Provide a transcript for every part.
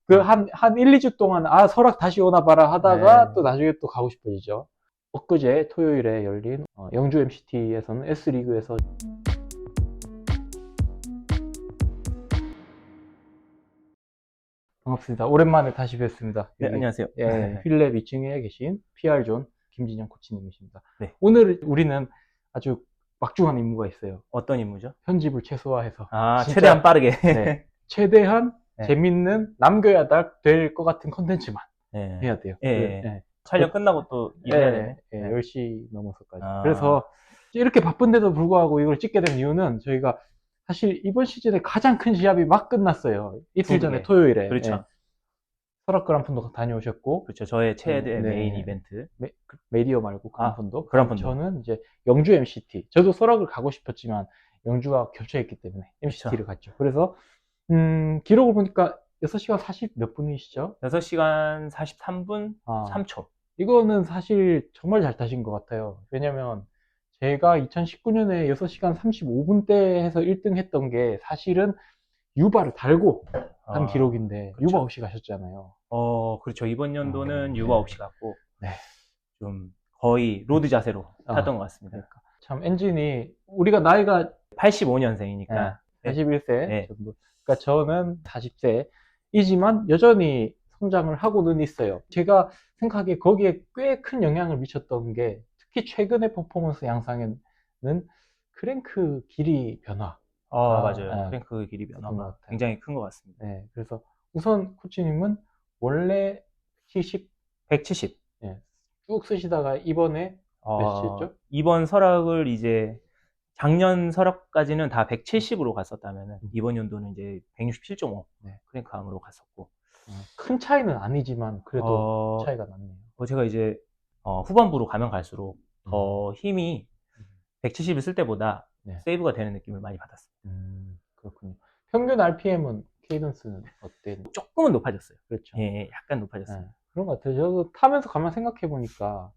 한 1, 2주 동안, 아, 설악 다시 오나 봐라 하다가 네. 또 나중에 또 가고 싶어지죠. 엊그제 토요일에 열린 영주 MCT에서는 S리그에서 반갑습니다. 오랜만에 다시 뵙습니다. 네, 여기, 안녕하세요. 예, 휠랩 2층에 계신 PR존 김진영 코치님이십니다. 네. 오늘 우리는 아주 막중한 임무가 있어요. 어떤 임무죠? 편집을 최소화해서. 아, 진짜, 최대한 빠르게. 네, 최대한 네. 재밌는 남겨야 될 것 같은 컨텐츠만 네. 해야 돼요. 예. 네. 촬영 끝나고 또 일해야 되네. 예, 네. 10시 넘어서까지. 아. 그래서 이렇게 바쁜데도 불구하고 이걸 찍게 된 이유는 저희가 사실 이번 시즌에 가장 큰 시합이 막 끝났어요. 이틀 전에 토요일에. 그렇죠. 예. 설악 그란푼도 다녀오셨고. 그렇죠. 저의 최대 네. 메인 이벤트. 메디어 말고 그란푼도. 그란푼도. 저는 이제 영주 MCT. 저도 설악을 가고 싶었지만 영주가 겹쳐있기 때문에 MCT를 갔죠. 그래서 기록을 보니까 6시간 40 몇 분이시죠? 6시간 43분 아. 3초. 이거는 사실 정말 잘 타신 것 같아요. 왜냐면 제가 2019년에 6시간 35분 대 해서 1등 했던 게 사실은 유바를 달고 한 기록인데 그렇죠. 유바 없이 가셨잖아요. 그렇죠. 이번 연도는 유바 없이 갔고 네. 좀 거의 로드 자세로 탔던 것 같습니다. 그러니까. 참 엔진이 우리가 나이가 85년생이니까 41세 네. 정도. 그러니까 저는 40세이지만 여전히 성장을 하고는 있어요. 제가 생각하기에 거기에 꽤 큰 영향을 미쳤던 게 특히 최근의 퍼포먼스 양상에는 크랭크 길이 변화. 맞아요. 크랭크 길이 변화가 굉장히 큰 것 같습니다. 네, 그래서 우선 코치님은 원래 170. 예, 쭉 쓰시다가 이번에 몇이었죠? 이번 설악을 이제 작년 설악까지는 다 170으로 갔었다면 이번 연도는 이제 167.5 크랭크암으로 갔었고 큰 차이는 아니지만 그래도 차이가 났네요. 제가 이제 후반부로 가면 갈수록 더 힘이 170을 쓸 때보다 세이브가 되는 느낌을 많이 받았습니다. 그렇군요. 평균 RPM은 케이던스는 어때? 조금은 높아졌어요. 그렇죠. 예, 약간 높아졌어요. 그런 것 같아요. 저도 타면서 가만 생각해 보니까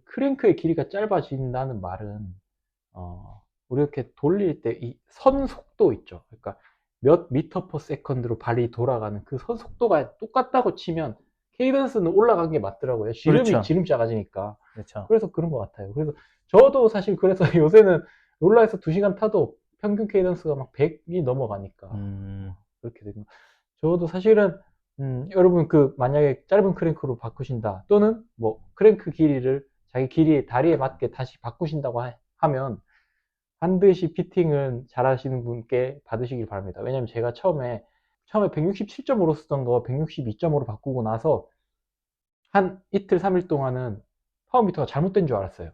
크랭크의 길이가 짧아진다는 말은 우리 이렇게 돌릴 때 이 선 속도 있죠. 그러니까 몇 미터 퍼 세컨드로 발이 돌아가는 그 선 속도가 똑같다고 치면 케이던스는 올라간 게 맞더라고요. 그렇죠. 지름 작아지니까. 그렇죠. 그래서 그런 것 같아요. 그래서 저도 사실 그래서 요새는 롤라에서 2시간 타도 평균 케이던스가 막 100이 넘어가니까 그렇게 되고. 저도 사실은 여러분 만약에 짧은 크랭크로 바꾸신다 또는 뭐 크랭크 길이를 자기 길이 다리에 맞게 다시 바꾸신다고 하면 반드시 피팅은 잘 하시는 분께 받으시길 바랍니다. 왜냐면 제가 처음에 167.5로 쓰던 거 162.5로 바꾸고 나서 한 이틀 3일 동안은 파워미터가 잘못된 줄 알았어요.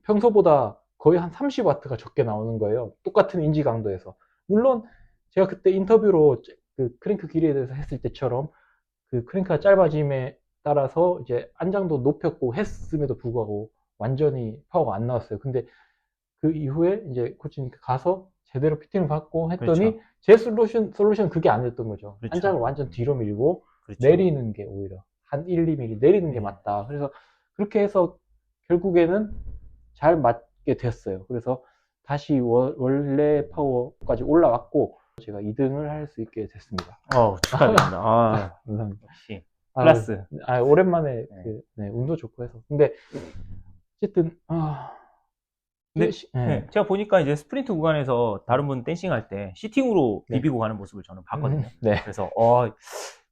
평소보다 거의 한 30W가 적게 나오는 거예요. 똑같은 인지 강도에서. 물론 제가 그때 인터뷰로 그 크랭크 길이에 대해서 했을 때처럼 그 크랭크가 짧아짐에 따라서 이제 안장도 높였고 했음에도 불구하고 완전히 파워가 안 나왔어요. 근데 그 이후에 이제 코치님께 가서 제대로 피팅을 받고 했더니 그렇죠. 제 솔루션 그게 아니었던 거죠. 그렇죠. 안장을 완전 뒤로 밀고 그렇죠. 내리는 게 오히려 한 1, 2mm 내리는 게 맞다. 그래서 그렇게 해서 결국에는 잘 맞게 됐어요. 그래서 다시 원래 파워까지 올라왔고 제가 2등을 할 수 있게 됐습니다. 축하드립니다. 감사합니다. 역시 클래스. 오랜만에 운도 좋고 해서. 근데 어쨌든 근데 제가 보니까 이제 스프린트 구간에서 다른 분 댄싱할 때 시팅으로 비비고 가는 모습을 저는 봤거든요. 그래서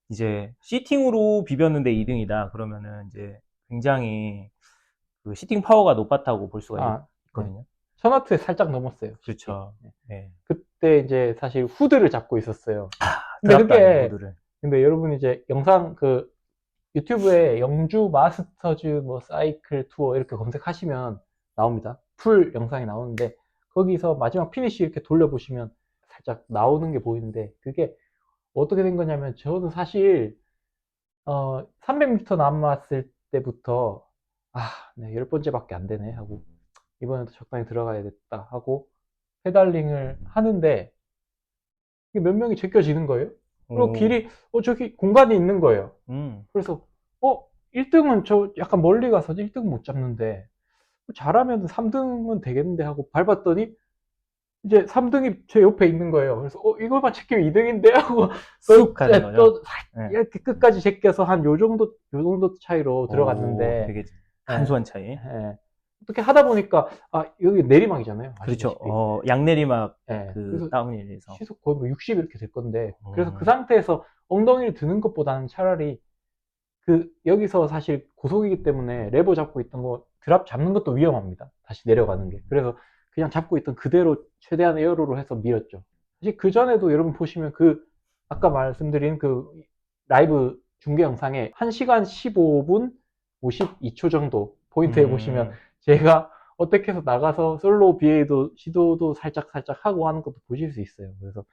이제 시팅으로 비볐는데 2등이다 그러면은 이제 굉장히 그 시팅 파워가 높았다고 볼 수가 있거든요. 1000W에 살짝 넘었어요. 그렇죠. 네. 그때 이제 사실 후드를 잡고 있었어요. 근데 여러분 이제 영상 유튜브에 영주 마스터즈 뭐 사이클 투어 이렇게 검색하시면 나옵니다. 풀 영상이 나오는데 거기서 마지막 피니시 이렇게 돌려보시면 살짝 나오는 게 보이는데 그게 어떻게 된 거냐면 저는 사실 300m 남았을 때부터 10번째밖에 안 되네 하고 이번에도 적당히 들어가야겠다 하고 페달링을 하는데 몇 명이 제껴지는 거예요. 그리고 길이 저기 공간이 있는 거예요. 그래서 1등은 저 약간 멀리 가서 1등 못 잡는데 잘하면 3등은 되겠는데 하고 밟았더니 이제 3등이 제 옆에 있는 거예요. 그래서 이걸만 제끼면 2등인데 하고 쑥 가는 거죠. 또 네. 이렇게 끝까지 제껴서 한 요 정도 차이로 들어갔는데 되게 간소한 차이. 예. 어떻게 하다 보니까 여기 내리막이잖아요. 그렇죠. 아시다시피. 양내리막 예. 그 그래서 다운힐에서 시속 거의 뭐 60 이렇게 될 건데 그래서 그 상태에서 엉덩이를 드는 것보다는 차라리 여기서 사실 고속이기 때문에 레버 잡고 있던 거 드랍 잡는 것도 위험합니다. 다시 내려가는 게. 그래서 그냥 잡고 있던 그대로 최대한 에어로로 해서 밀었죠. 사실 그 전에도 여러분 보시면 아까 말씀드린 라이브 중계 영상에 1시간 15분 52초 정도 포인트에 보시면 제가 어떻게 해서 나가서 솔로 BA도 시도도 살짝 하고 하는 것도 보실 수 있어요. 그래서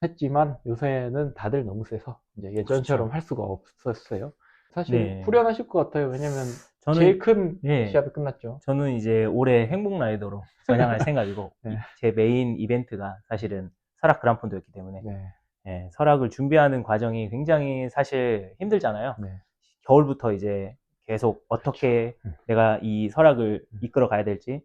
했지만 요새는 다들 너무 세서 이제 예전처럼 그렇죠. 할 수가 없었어요. 사실 네. 후련하실 것 같아요. 왜냐면 저는 제일 큰 예, 시합이 끝났죠. 저는 이제 올해 행복 라이더로 전향할 생각이고 네. 제 메인 이벤트가 사실은 설악 그란폰도였기 때문에 네. 예, 설악을 준비하는 과정이 굉장히 사실 힘들잖아요. 네. 겨울부터 이제 계속 어떻게 그렇죠. 내가 이 설악을 이끌어 가야 될지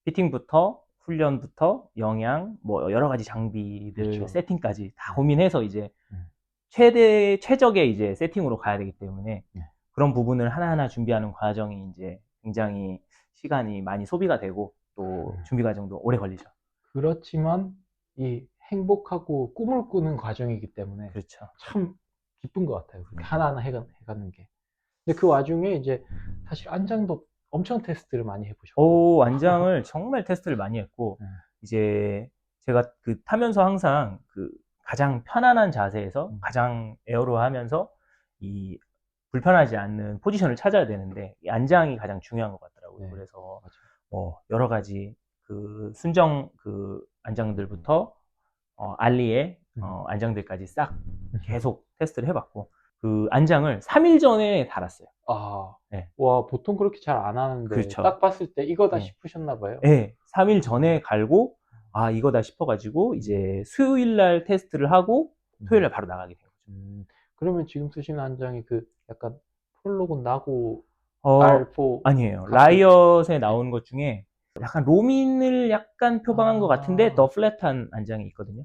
피팅부터 훈련부터 영양 뭐 여러 가지 장비들 그렇죠. 세팅까지 다 고민해서 이제 음. 최적의 이제 세팅으로 가야 되기 때문에 네. 그런 부분을 하나하나 준비하는 과정이 이제 굉장히 시간이 많이 소비가 되고 또 준비 과정도 오래 걸리죠. 그렇지만 이 행복하고 꿈을 꾸는 과정이기 때문에 그렇죠. 참 기쁜 것 같아요. 그렇게 하나하나 해가는 게. 근데 그 와중에 이제 사실 안장도 엄청 테스트를 많이 해보셨고. 안장을 정말 테스트를 많이 했고 이제 제가 타면서 항상 가장 편안한 자세에서 가장 에어로 하면서 이 불편하지 않는 포지션을 찾아야 되는데 이 안장이 가장 중요한 것 같더라고요. 네, 그래서 맞아요. 여러 가지 순정 안장들부터 알리의 안장들까지 싹 계속 테스트를 해봤고 그 안장을 3일 전에 달았어요. 네. 와, 보통 그렇게 잘 안 하는데 그렇죠. 딱 봤을 때 이거다 네. 싶으셨나 봐요. 네, 3일 전에 갈고 이거다 싶어가지고 이제 수요일날 테스트를 하고 토요일날 바로 나가게 된 거죠. 그러면 지금 쓰시는 안장이 약간 폴로곤 나고 R4 아니에요. 카피? 라이엇에 나오는 것 중에 약간 로민을 약간 표방한 것 같은데 더 플랫한 안장이 있거든요.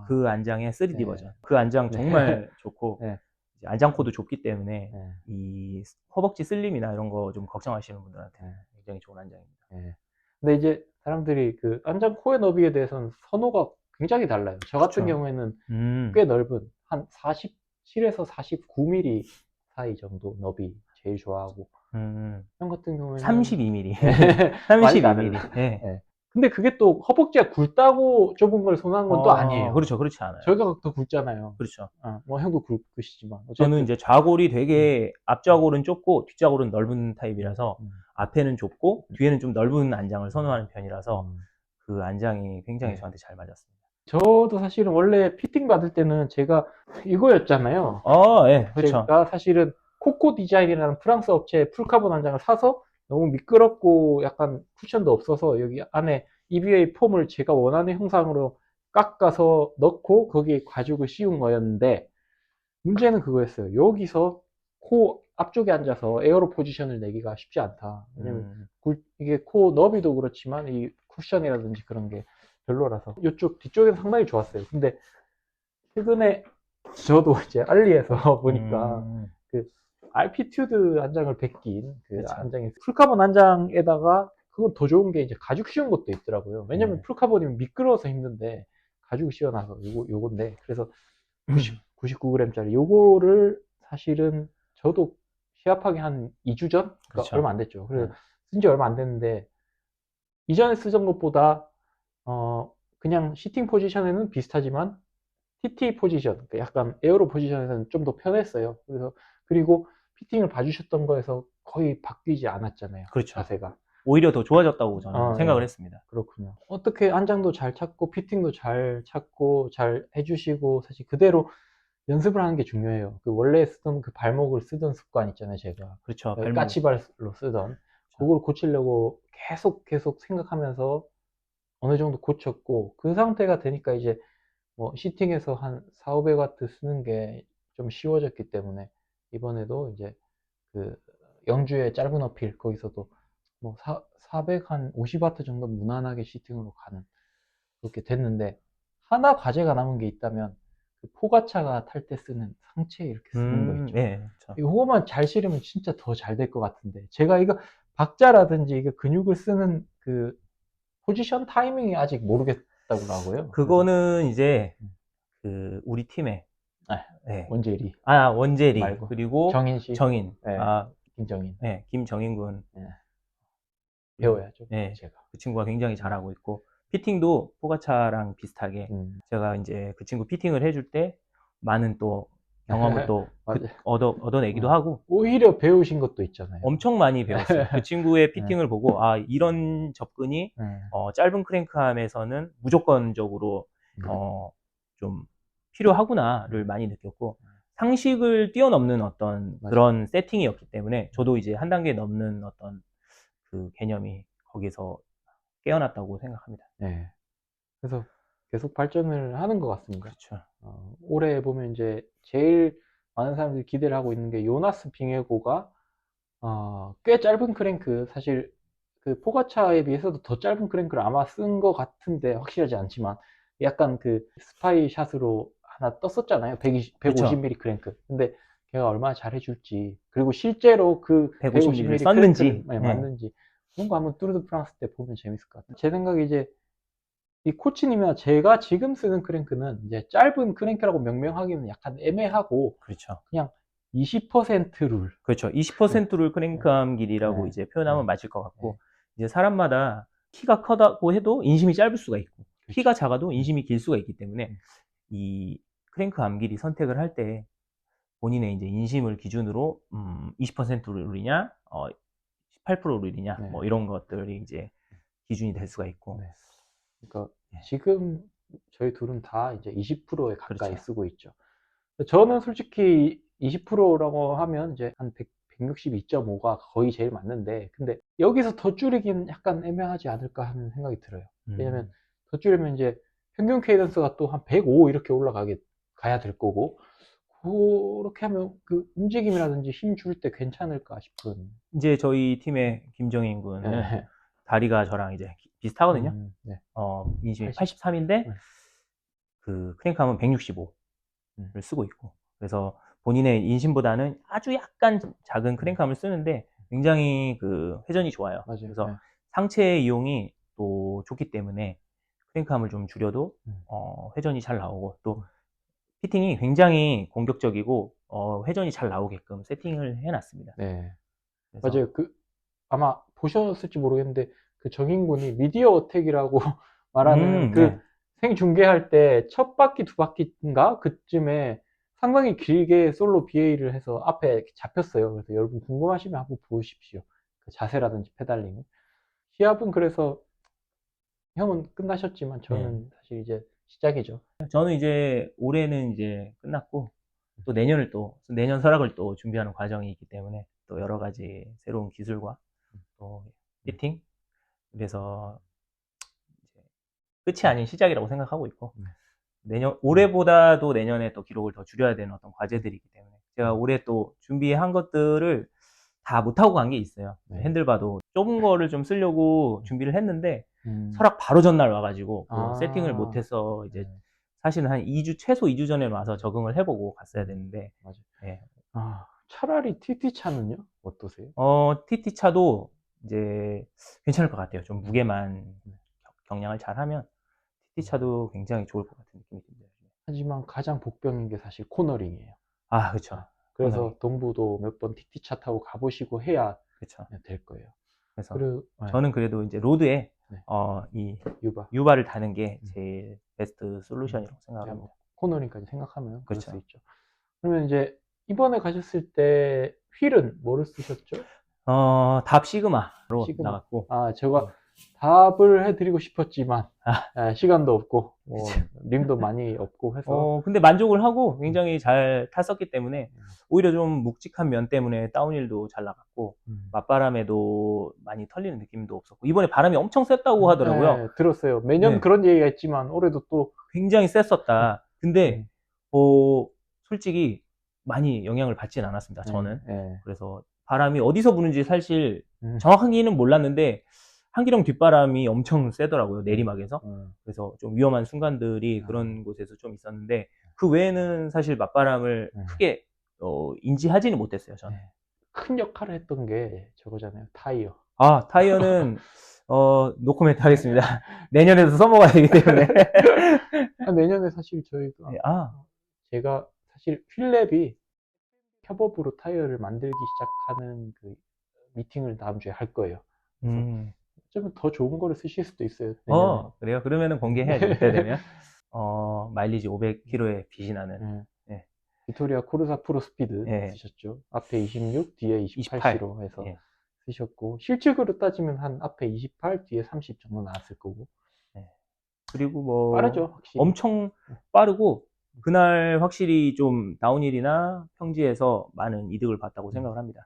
그 안장의 3D 네. 버전. 그 안장 정말 좋고 네. 안장 코도 좁기 때문에 네. 이 허벅지 슬림이나 이런 거 좀 걱정하시는 분들한테 굉장히 좋은 안장입니다. 네. 근데 이제 사람들이 안장 코의 너비에 대해서는 선호가 굉장히 달라요. 저 같은 그쵸. 경우에는 꽤 넓은 한 47에서 49mm 사이 정도 너비 제일 좋아하고 형 같은 경우에는 32mm. 네. 많이 32mm. 네. 네. 근데 그게 또 허벅지가 굵다고 좁은 걸 선호한 건 또 아니에요. 그렇죠. 그렇지 않아요. 저희가 더 굵잖아요. 그렇죠. 뭐 형도 굵으시지만 저는 어쨌든 이제 좌골이 되게 앞좌골은 좁고 뒷좌골은 넓은 타입이라서 앞에는 좁고 뒤에는 좀 넓은 안장을 선호하는 편이라서 그 안장이 굉장히 저한테 잘 맞았습니다. 저도 사실은 원래 피팅 받을 때는 제가 이거였잖아요. 예, 그렇죠. 제가 사실은 코코 디자인이라는 프랑스 업체의 풀카본 안장을 사서 너무 미끄럽고 약간 쿠션도 없어서 여기 안에 EVA 폼을 제가 원하는 형상으로 깎아서 넣고 거기에 가죽을 씌운 거였는데 문제는 그거였어요. 여기서 코 앞쪽에 앉아서 에어로 포지션을 내기가 쉽지 않다. 왜냐면 이게 코 너비도 그렇지만 이 쿠션이라든지 그런 게 별로라서 이쪽 뒤쪽에는 상당히 좋았어요. 근데 최근에 저도 이제 알리에서 보니까 알피튜드 안장을 베낀 그쵸. 안장이 풀카본 안장에다가 그건 더 좋은 게 이제 가죽 씌운 것도 있더라고요. 왜냐면 풀카본이면 미끄러워서 힘든데 가죽 씌워놔서 요건데 그래서 99g짜리 요거를 사실은 저도 시합하기 한 2주 전? 그러니까 그렇죠. 얼마 안 됐죠. 그래서 쓴 지 얼마 안 됐는데 이전에 쓰던 것보다 그냥 시팅 포지션에는 비슷하지만 TT 포지션, 그러니까 약간 에어로 포지션에서는 좀 더 편했어요. 그리고 피팅을 봐주셨던 거에서 거의 바뀌지 않았잖아요. 그렇죠. 자세가. 오히려 더 좋아졌다고 저는 생각을 예. 했습니다. 그렇군요. 어떻게 안장도 잘 찾고 피팅도 잘 찾고 잘 해주시고 사실 그대로 연습을 하는 게 중요해요. 원래 쓰던 발목을 쓰던 습관 있잖아요, 제가. 그렇죠. 까치발로 쓰던. 그걸 고치려고 계속 생각하면서 어느 정도 고쳤고, 그 상태가 되니까 이제 뭐 시팅에서 한 4, 500와트 쓰는 게 좀 쉬워졌기 때문에 이번에도 이제 영주의 짧은 어필 거기서도 뭐 450W 정도 무난하게 시팅으로 가는 그렇게 됐는데 하나 과제가 남은 게 있다면 그 포가차가 탈 때 쓰는 상체 이렇게 쓰는 거 있죠. 네, 그렇죠. 이거만 잘 실으면 진짜 더 잘 될 것 같은데 제가 이거 박자라든지 이거 근육을 쓰는 그 포지션 타이밍이 아직 모르겠다고 하고요. 그거는 이제 그 우리 팀에 네. 원재리 원재리 말고 그리고 정인 네. 김정인 네, 김정인 군 배워야죠. 네, 제가 그 친구가 굉장히 잘하고 있고 피팅도 포가차랑 비슷하게 제가 이제 그 친구 피팅을 해줄 때 많은 또 경험을 또 얻어내기도 하고 오히려 배우신 것도 있잖아요. 엄청 많이 배웠어요. 그 친구의 피팅을 보고 이런 접근이 짧은 크랭크암에서는 무조건적으로 좀 필요하구나를 많이 느꼈고 상식을 뛰어넘는 어떤 그런 세팅이었기 때문에 저도 이제 한 단계 넘는 어떤 그 개념이 거기서 깨어났다고 생각합니다. 네. 그래서 계속 발전을 하는 것 같습니다. 그렇죠. 올해 보면 이제 제일 많은 사람들이 기대를 하고 있는 게 요나스 빙에고가 꽤 짧은 크랭크 사실 그 포가차에 비해서도 더 짧은 크랭크를 아마 쓴 것 같은데 확실하지 않지만 약간 그 스파이 샷으로 하나 떴었잖아요. 150mm 크랭크. 근데 걔가 얼마나 잘해줄지 그리고 실제로 그 150mm 썼는지 맞는지 그런 거 한번 뚜르드 프랑스 때 보면 재밌을 것 같아요. 제 생각에 이제 이 코치님이나 제가 지금 쓰는 크랭크는 이제 짧은 크랭크라고 명명하기는 약간 애매하고 그렇죠. 그냥 20% 룰. 그렇죠. 20% 룰 크랭크암 길이라고 이제 표현하면 맞을 것 같고 이제 사람마다 키가 크다고 해도 인심이 짧을 수가 있고 키가 작아도 인심이 길 수가 있기 때문에 이 크랭크암 길이 선택을 할 때 본인의 이제 인심을 기준으로 20% 룰이냐 18% 룰이냐 뭐 이런 것들이 이제 기준이 될 수가 있고 그러니까 지금 저희 둘은 다 이제 20%에 가까이 그렇죠. 쓰고 있죠. 저는 솔직히 20%라고 하면 이제 한 162.5가 거의 제일 맞는데 근데 여기서 더 줄이긴 약간 애매하지 않을까 하는 생각이 들어요. 왜냐면 더 줄이면 이제 평균 케이던스가 또 한 105 이렇게 가야 될 거고 그렇게 하면 그 움직임이라든지 힘 줄 때 괜찮을까 싶은. 이제 저희 팀의 김정인 군은 다리가 저랑 이제 비슷하거든요. 인심이 83인데 그 크랭크암은 165를 쓰고 있고 그래서 본인의 인심보다는 아주 약간 작은 크랭크암을 쓰는데 굉장히 그 회전이 좋아요. 맞아요. 그래서 상체 이용이 또 좋기 때문에 크랭크암을 좀 줄여도 회전이 잘 나오고 또 피팅이 굉장히 공격적이고 회전이 잘 나오게끔 세팅을 해놨습니다. 네, 맞아요. 그 아마 보셨을지 모르겠는데 그 정인군이 미디어 어택이라고 말하는 그 생중계할 때 첫 바퀴 두 바퀴인가 그쯤에 상당히 길게 솔로 BA를 해서 앞에 잡혔어요. 그래서 여러분 궁금하시면 한번 보십시오. 그 자세라든지 페달링. 시합은 그래서 형은 끝나셨지만 저는 사실 이제 시작이죠. 저는 이제 올해는 이제 끝났고 또 내년 설악을 또 준비하는 과정이 있기 때문에 또 여러 가지 새로운 기술과 또 피팅 그래서 이제 끝이 아닌 시작이라고 생각하고 있고 올해보다도 내년에 또 기록을 더 줄여야 되는 어떤 과제들이기 때문에 제가 올해 또 준비한 것들을 다 못하고 간 게 있어요. 핸들바도 좁은 거를 좀 쓰려고 준비를 했는데 설악 바로 전날 와가지고 세팅을 못해서 이제 사실은 한 2주 최소 2주 전에 와서 적응을 해보고 갔어야 되는데 차라리 TT차는요? 어떠세요? TT차도 이제 괜찮을 것 같아요. 좀 무게만 경량을 잘하면 TT차도 굉장히 좋을 것 같은 느낌이 듭니다. 하지만 가장 복병인 게 사실 코너링이에요. 그렇죠. 그래서 코너링. 동부도 몇 번 TT차 타고 가보시고 해야 될 거예요. 그래서 저는 그래도 이제 로드에 이 유바를 다는 게 제일 베스트 솔루션이라고 생각합니다. 코너링까지 생각하면 그럴 수 있죠. 그러면 이제 이번에 가셨을 때 휠은 뭐를 쓰셨죠? 답 시그마로 나갔고 제가 답을 해드리고 싶었지만 시간도 없고 림도 많이 없고 해서 근데 만족을 하고 굉장히 잘 탔었기 때문에 오히려 좀 묵직한 면 때문에 다운힐도 잘 나갔고 맞바람에도 많이 털리는 느낌도 없었고 이번에 바람이 엄청 셌다고 하더라고요. 들었어요. 매년 그런 얘기가 있지만 올해도 또 굉장히 셌었다. 근데 솔직히 많이 영향을 받진 않았습니다. 저는. 그래서 바람이 어디서 부는지 사실 정확하게는 몰랐는데 한기령 뒷바람이 엄청 세더라고요, 내리막에서. 그래서 좀 위험한 순간들이 그런 곳에서 좀 있었는데, 그 외에는 사실 맞바람을 크게 인지하지는 못했어요, 저는. 큰 역할을 했던 게 저거잖아요, 타이어. 아, 타이어는 노코멘트 하겠습니다. 내년에도 써먹어야 되기 때문에. 내년에 사실 저희가 제가 사실 휠랩이 협업으로 타이어를 만들기 시작하는 그 미팅을 다음 주에 할 거예요. 좀 더 좋은 거를 쓰실 수도 있어요. 내년에. 그래요? 그러면은 공개해야죠. 그때 되면. 마일리지 500km에 빛이 나는. 네. 비토리아 코르사 프로 스피드 쓰셨죠. 앞에 26, 뒤에 28cc 해서 쓰셨고, 실측으로 따지면 한 앞에 28, 뒤에 30 정도 나왔을 거고. 그리고 뭐 빠르죠, 확실히. 엄청 빠르고, 그날 확실히 좀 다운힐이나 평지에서 많은 이득을 봤다고 생각을 합니다.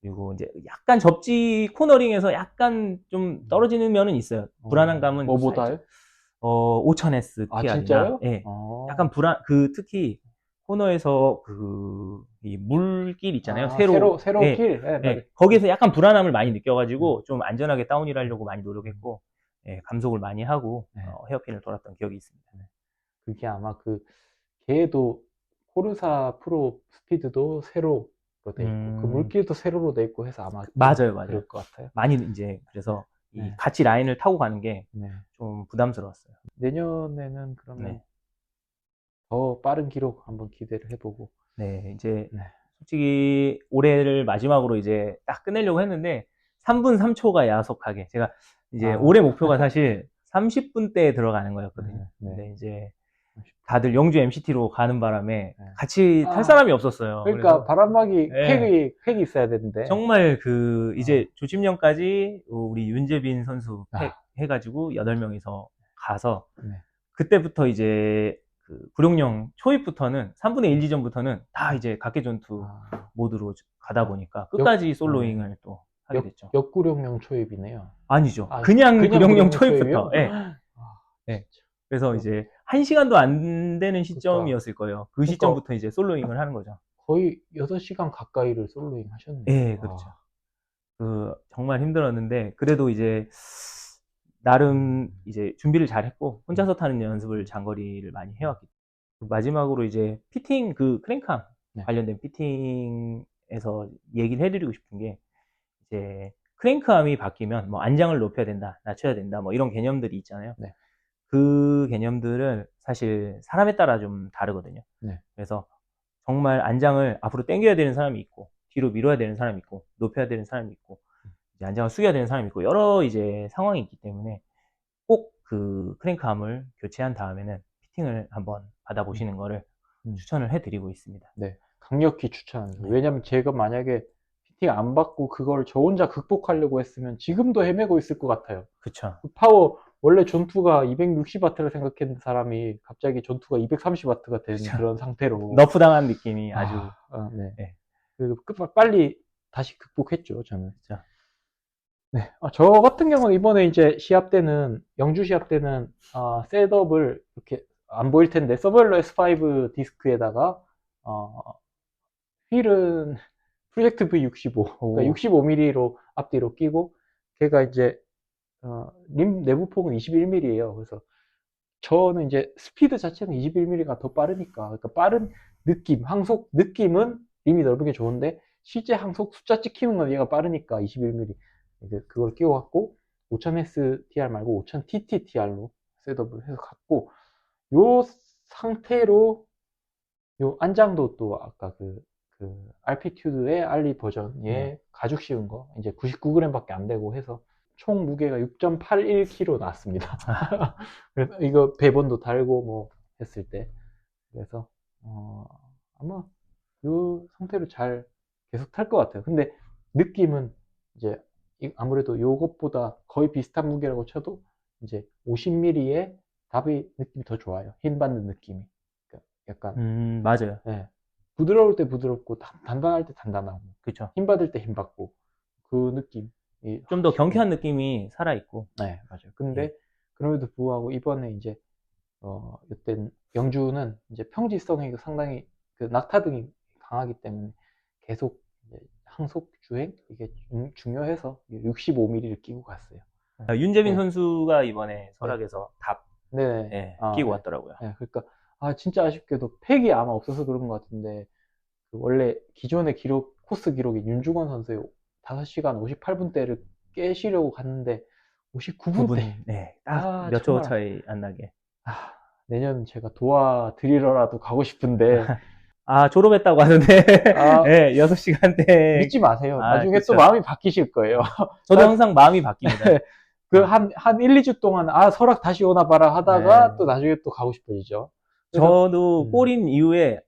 그리고 이제 약간 접지 코너링에서 약간 좀 떨어지는 면은 있어요. 불안한 감은 뭐보다요? 5000S TR이나. 진짜요? 약간 특히 코너에서 이 물길 있잖아요. 새로 길. 거기에서 약간 불안함을 많이 느껴가지고 좀 안전하게 다운힐 하려고 많이 노력했고, 감속을 많이 하고 헤어핀을 돌았던 기억이 있습니다. 그게 아마 걔도 코르사 프로 스피드도 세로로 돼 있고, 그 물길도 세로로 돼 있고 해서 아마 맞아요. 그럴 것 같아요. 많이 이제 그래서 같이 라인을 타고 가는 게 좀 부담스러웠어요. 내년에는 그러면 더 빠른 기록 한번 기대를 해보고. 이제 솔직히 올해를 마지막으로 이제 딱 끝내려고 했는데 3분 3초가 야속하게, 제가 이제 올해 목표가 사실 30분대에 들어가는 거였거든요. 근데 이제 다들 영주 MCT로 가는 바람에 같이 탈 사람이 없었어요. 그러니까 바람막이 팩이 있어야 되는데. 정말 이제 조침령까지 우리 윤재빈 선수 팩 해가지고 8명이서 가서 그때부터 이제 구룡령 초입부터는 3분의 1 지점부터는 다 이제 각계전투 모드로 가다 보니까 끝까지 솔로잉을 또 하게 됐죠. 역구룡령 초입이네요. 아니죠. 그냥 구룡령 초입부터. 네. 그래서 이제 1시간도 안 되는 시점이었을 거예요. 그 시점부터 이제 솔로잉을 하는 거죠. 거의 6시간 가까이를 솔로잉 하셨네요. 네, 그렇죠. 정말 힘들었는데, 그래도 이제 나름 이제 준비를 잘 했고, 혼자서 타는 연습을 장거리를 많이 해왔기 때문에. 마지막으로 이제 피팅, 크랭크암 관련된 피팅에서 얘기를 해드리고 싶은 게, 이제 크랭크암이 바뀌면 뭐 안장을 높여야 된다, 낮춰야 된다, 뭐 이런 개념들이 있잖아요. 그 개념들은 사실 사람에 따라 좀 다르거든요. 그래서 정말 안장을 앞으로 당겨야 되는 사람이 있고, 뒤로 밀어야 되는 사람이 있고, 높여야 되는 사람이 있고, 이제 안장을 숙여야 되는 사람이 있고, 여러 이제 상황이 있기 때문에 꼭 크랭크암을 교체한 다음에는 피팅을 한번 받아보시는 거를 추천을 해드리고 있습니다. 강력히 추천합니다. 왜냐면 제가 만약에 피팅 안 받고 그걸 저 혼자 극복하려고 했으면 지금도 헤매고 있을 것 같아요. 그쵸. 파워, 원래 전투가 260W를 생각했는 사람이 갑자기 전투가 230W가 되는 그런 상태로. 너프 당한 느낌이 아주. 빨리 다시 극복했죠, 저는. 저 같은 경우는 이번에 이제 시합 때는, 영주 시합 때는, 셋업을 이렇게 안 보일 텐데, 서벌러 S5 디스크에다가, 휠은 프로젝트 V65, 그러니까 65mm로 앞뒤로 끼고, 걔가 이제, 림 내부폭은 21mm예요. 그래서 저는 이제 스피드 자체는 21mm가 더 빠르니까, 그러니까 빠른 느낌, 항속 느낌은 림이 넓은 게 좋은데, 실제 항속 숫자 찍히는 건 얘가 빠르니까 21mm. 그걸 끼워갖고, 5000STR 말고 5000TTTR로 셋업을 해서 갔고, 요 상태로, 요 안장도 또 아까 알피튜드의 알리 버전에 가죽 씌운 거, 이제 99g밖에 안 되고 해서, 총 무게가 6.81kg 나왔습니다. 그래서 이거 배번도 달고 뭐 했을 때. 그래서, 아마 이 상태로 잘 계속 탈 것 같아요. 근데 느낌은 이제 아무래도 요것보다 거의 비슷한 무게라고 쳐도 이제 50mm의 답이 느낌이 더 좋아요. 힘 받는 느낌이. 그러니까 약간. 맞아요. 부드러울 때 부드럽고, 단단할 때 단단하고. 그쵸. 힘 받을 때 힘 받고. 그 느낌. 좀 더 경쾌한 느낌이 살아있고. 네, 맞아요. 근데 그럼에도 불구하고 이번에 이제 이때 영주는 이제 평지성이 상당히 낙타등이 강하기 때문에 계속 이제 항속 주행 이게 중요해서 65mm를 끼고 갔어요. 윤재빈 네. 선수가 이번에 설악에서 답 네. 예, 아, 끼고 네. 왔더라고요. 네, 그러니까 진짜 아쉽게도 팩이 아마 없어서 그런 것 같은데 그 원래 기존의 기록 코스 기록이 윤중원 선수의 5시간 58분대를 깨시려고 갔는데 59분대. 네, 딱 몇 초 정말 차이 안 나게. 내년 제가 도와드리러라도 가고 싶은데 졸업했다고 하는데 네, 6시간대 믿지 마세요. 나중에 그쵸. 또 마음이 바뀌실 거예요. 저도 항상 마음이 바뀝니다. 그 한 1, 2주 동안 설악 다시 오나 봐라 하다가 네. 또 나중에 또 가고 싶어지죠. 그래서, 저도 골인 이후에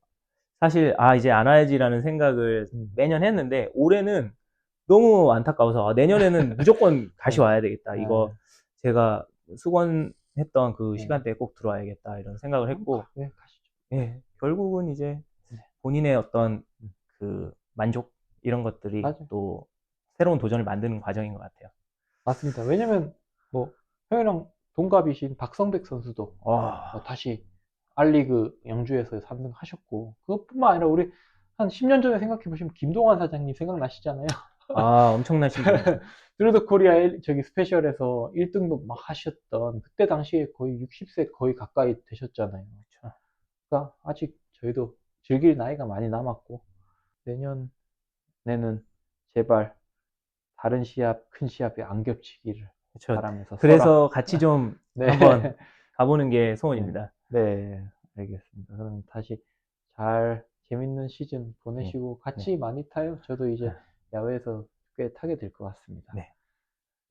사실 이제 안 와야지라는 생각을 매년 했는데 올해는 너무 안타까워서 내년에는 무조건 다시 와야 되겠다. 이거 제가 수건했던 그 시간대에 꼭 들어와야겠다 이런 생각을 했고 네, 가시죠. 예, 결국은 이제 본인의 어떤 그 만족 이런 것들이 맞아요. 또 새로운 도전을 만드는 과정인 것 같아요. 맞습니다. 왜냐면 뭐 형이랑 동갑이신 박성백 선수도 다시 알리그 양주에서 3등 하셨고 그것뿐만 아니라 우리 한 10년 전에 생각해 보시면 김동완 사장님 생각나시잖아요. 엄청나시죠. 드루더 코리아 저기 스페셜에서 1등도 막 하셨던 그때 당시에 거의 60세 거의 가까이 되셨잖아요. 그러니까 아직 저희도 즐길 나이가 많이 남았고 내년에는 제발 다른 시합, 큰 시합에 안 겹치기를 바라면서 그래서 같이 좀 네. 한번 가보는 게 소원입니다. 네, 알겠습니다. 그럼 다시 잘 재밌는 시즌 보내시고 같이 많이 타요. 저도 이제 야외에서 꽤 타게 될 것 같습니다.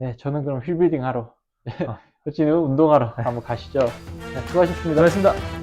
네, 저는 그럼 휠빌딩 하러, 코치는 운동하러 한번 가시죠. 네, 수고하셨습니다. 고맙습니다.